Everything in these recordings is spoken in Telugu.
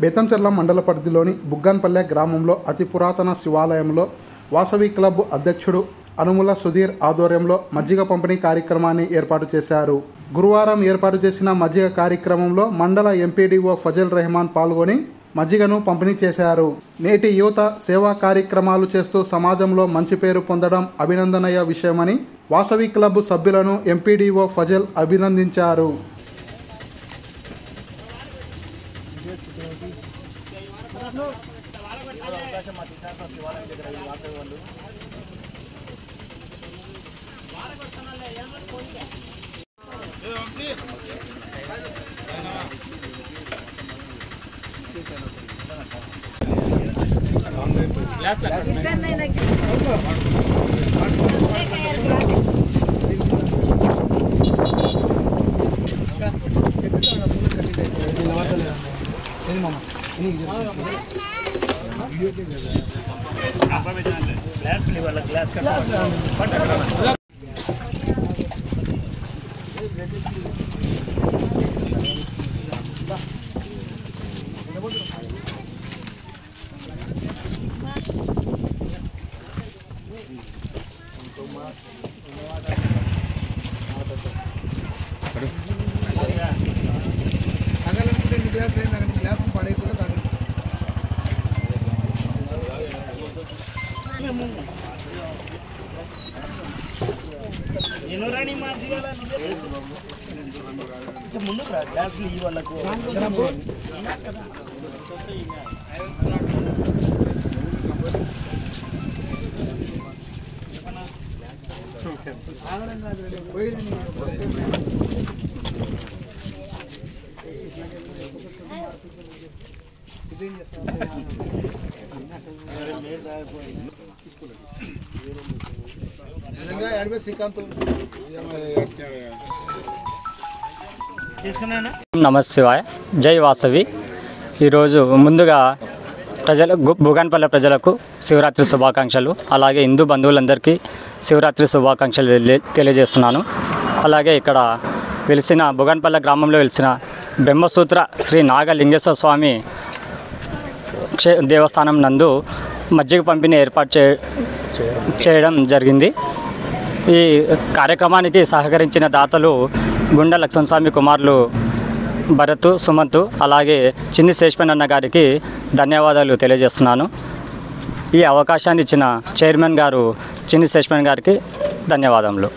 బేతంచెర్ల మండల పరిధిలోని బుగ్గన్పల్లె గ్రామంలో అతి పురాతన శివాలయంలో వాసవి క్లబ్ అధ్యక్షుడు అనుముల సుధీర్ ఆధ్వర్యంలో మజ్జిగ పంపిణీ కార్యక్రమాన్ని ఏర్పాటు చేశారు. గురువారం ఏర్పాటు చేసిన మజ్జిగ కార్యక్రమంలో మండల ఎంపీడీఓ ఫజల్ రెహమాన్ పాల్గొని మజ్జిగను పంపిణీ చేశారు. నేటి యువత సేవా కార్యక్రమాలు చేస్తూ సమాజంలో మంచి పేరు పొందడం అభినందనీయ విషయమని వాసవి క్లబ్ సభ్యులను ఎంపీడీఓ ఫజల్ అభినందించారు. నమస్తే శివాయ, జై వాసవి. ఈరోజు ముందుగా బుగ్గన్పల్లె ప్రజలకు శివరాత్రి శుభాకాంక్షలు, అలాగే హిందూ బంధువులందరికీ శివరాత్రి శుభాకాంక్షలు తెలియజేస్తున్నాను. అలాగే ఇక్కడ వెలిసిన బుగ్గన్పల్లె గ్రామంలో వెలిసిన బ్రహ్మసూత్ర శ్రీ నాగలింగేశ్వర స్వామి దేవస్థానం నందు మజ్జిగ పంపిణీ ఏర్పాటు చేయడం జరిగింది. ఈ కార్యక్రమానికి సహకరించిన దాతలు గుండా లక్ష్మణస్వామి కుమారులు భరత్, సుమంత్, అలాగే చిన్ని శేషపన్ అన్న గారికి ధన్యవాదాలు తెలియజేస్తున్నాను. ఈ అవకాశాన్ని ఇచ్చిన చైర్మన్ గారు చిన్ని శేషపన్ గారికి ధన్యవాదములు.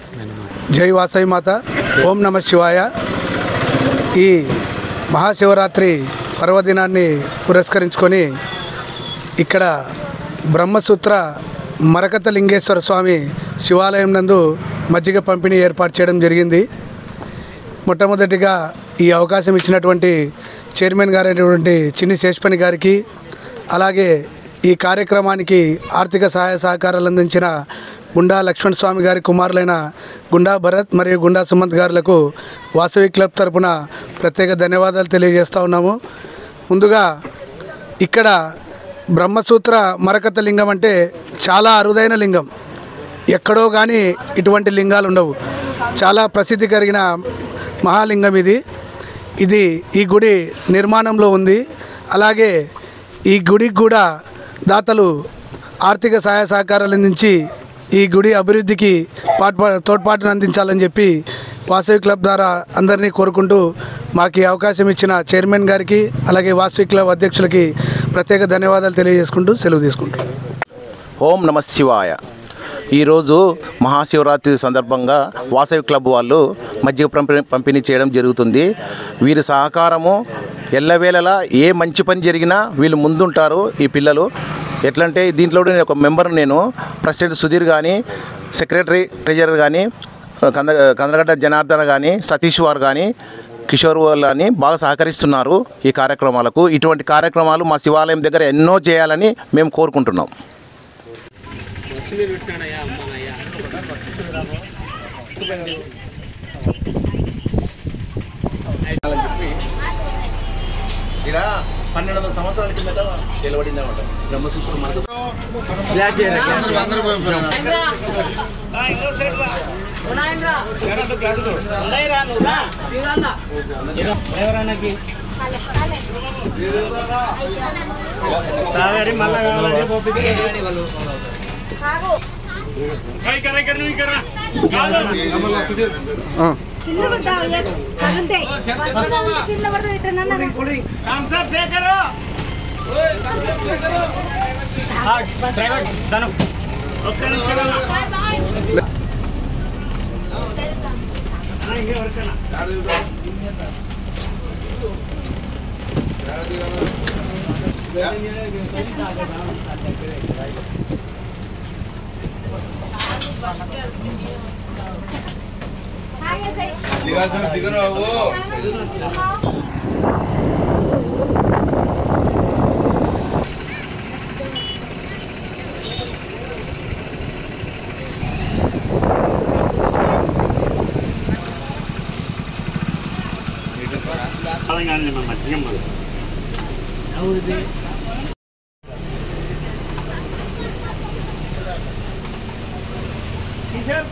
జై వాసవి మాత. ఓం నమ శివాయ. ఈ మహాశివరాత్రి పర్వదినాన్ని పురస్కరించుకొని ఇక్కడ బ్రహ్మసూత్ర మరకత లింగేశ్వర స్వామి శివాలయం నందు మజ్జిగ పంపిణీ ఏర్పాటు చేయడం జరిగింది. మొట్టమొదటిగా ఈ అవకాశం ఇచ్చినటువంటి చైర్మన్ గారైనటువంటి చిన్ని శేషపని గారికి, అలాగే ఈ కార్యక్రమానికి ఆర్థిక సహాయ సహకారాలు అందించిన గుండా లక్ష్మణ్ స్వామి గారి కుమారులైన గుండా భరత్ మరియు గుండా సుమంత్ గారులకు వాసవి క్లబ్ తరపున ప్రత్యేక ధన్యవాదాలు తెలియజేస్తూ ఉన్నాము. ముందుగా ఇక్కడ బ్రహ్మసూత్ర మరకత లింగం అంటే చాలా అరుదైన లింగం. ఎక్కడో కానీ ఇటువంటి లింగాలు ఉండవు. చాలా ప్రసిద్ధి కలిగిన మహాలింగం ఇది ఈ గుడి నిర్మాణంలో ఉంది. అలాగే ఈ గుడికి కూడా దాతలు ఆర్థిక సహాయ సహకారాలు అందించి ఈ గుడి అభివృద్ధికి తోడ్పాటును అందించాలని చెప్పి వాసవి క్లబ్ ద్వారా అందరినీ కోరుకుంటూ మాకు ఈ అవకాశం ఇచ్చిన చైర్మన్ గారికి, అలాగే వాసవి క్లబ్ అధ్యక్షులకి ప్రత్యేక ధన్యవాదాలు తెలియజేసుకుంటూ సెలవు తీసుకుంటాం. ఓం నమ శివాయ. ఈరోజు మహాశివరాత్రి సందర్భంగా వాసవి క్లబ్ వాళ్ళు మజ్జిగ పంపిణీ చేయడం జరుగుతుంది. వీరి సహకారము ఎల్లవేళలా ఏ మంచి పని జరిగినా వీళ్ళు ముందుంటారు. ఈ పిల్లలు ఎట్లంటే దీంట్లో నేను ఒక మెంబర్, నేను ప్రెసిడెంట్ సుధీర్ కానీ, సెక్రటరీ ట్రెజరర్ కానీ కందగడ్డ జనార్దన కానీ, సతీష్ వారు కానీ, కిషోర్ వాళ్ళు కానీ బాగా సహకరిస్తున్నారు ఈ కార్యక్రమాలకు. ఇటువంటి కార్యక్రమాలు మా శివాలయం దగ్గర ఎన్నో చేయాలని మేము కోరుకుంటున్నాం. ఇలా 1200 సంవత్సరాల కిందట నిలబడింది అన్నమాట బ్రహ్మసూత్రం.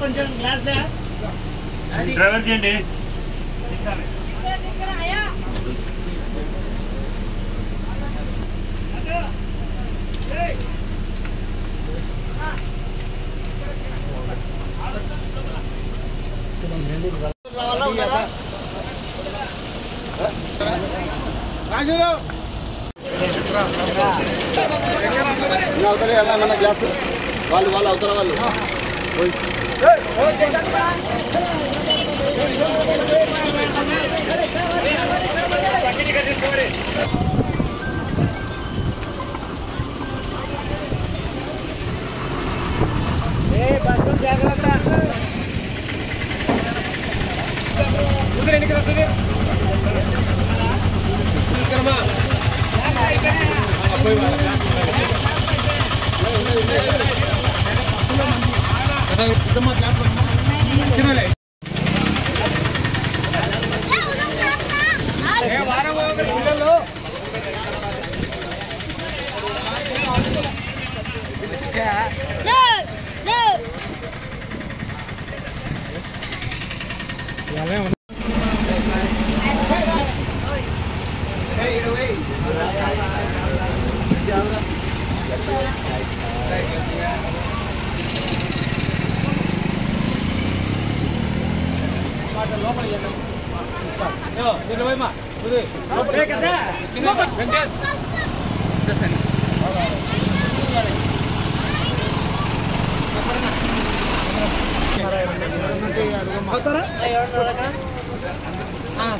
కొంచెం గ్లాస్ డ్రైవర్ చేయండి. గ్లాసు వాళ్ళు అవతల వాళ్ళు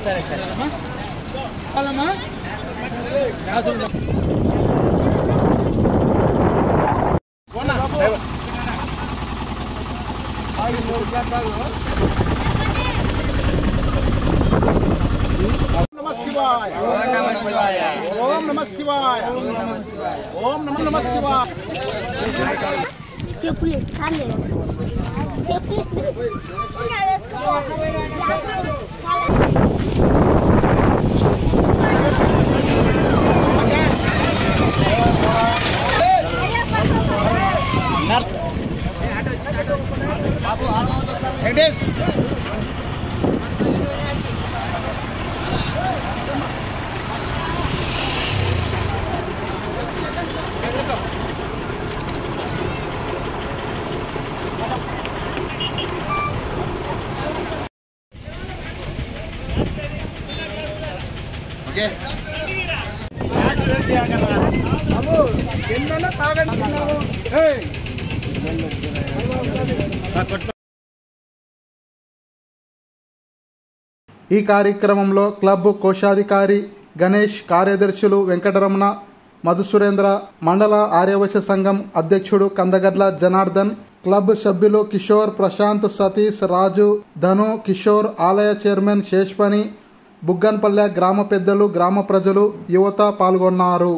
సరే సరే చెప్పులు చెప్పులు ఈ కార్యక్రమంలో క్లబ్ కోశాధికారి గణేష్, కార్యదర్శులు వెంకటరమణ, మధుసురేంద్ర, మండల ఆర్యవైశ్య సంఘం అధ్యక్షుడు కందగడ్ల జనార్దన్, క్లబ్ సభ్యులు కిషోర్, ప్రశాంత్, సతీష్, రాజు, ధను, కిషోర్, ఆలయ చైర్మన్ శేష్పని, బుగ్గన్పల్లె గ్రామ పెద్దలు, గ్రామ ప్రజలు, యువత పాల్గొన్నారు.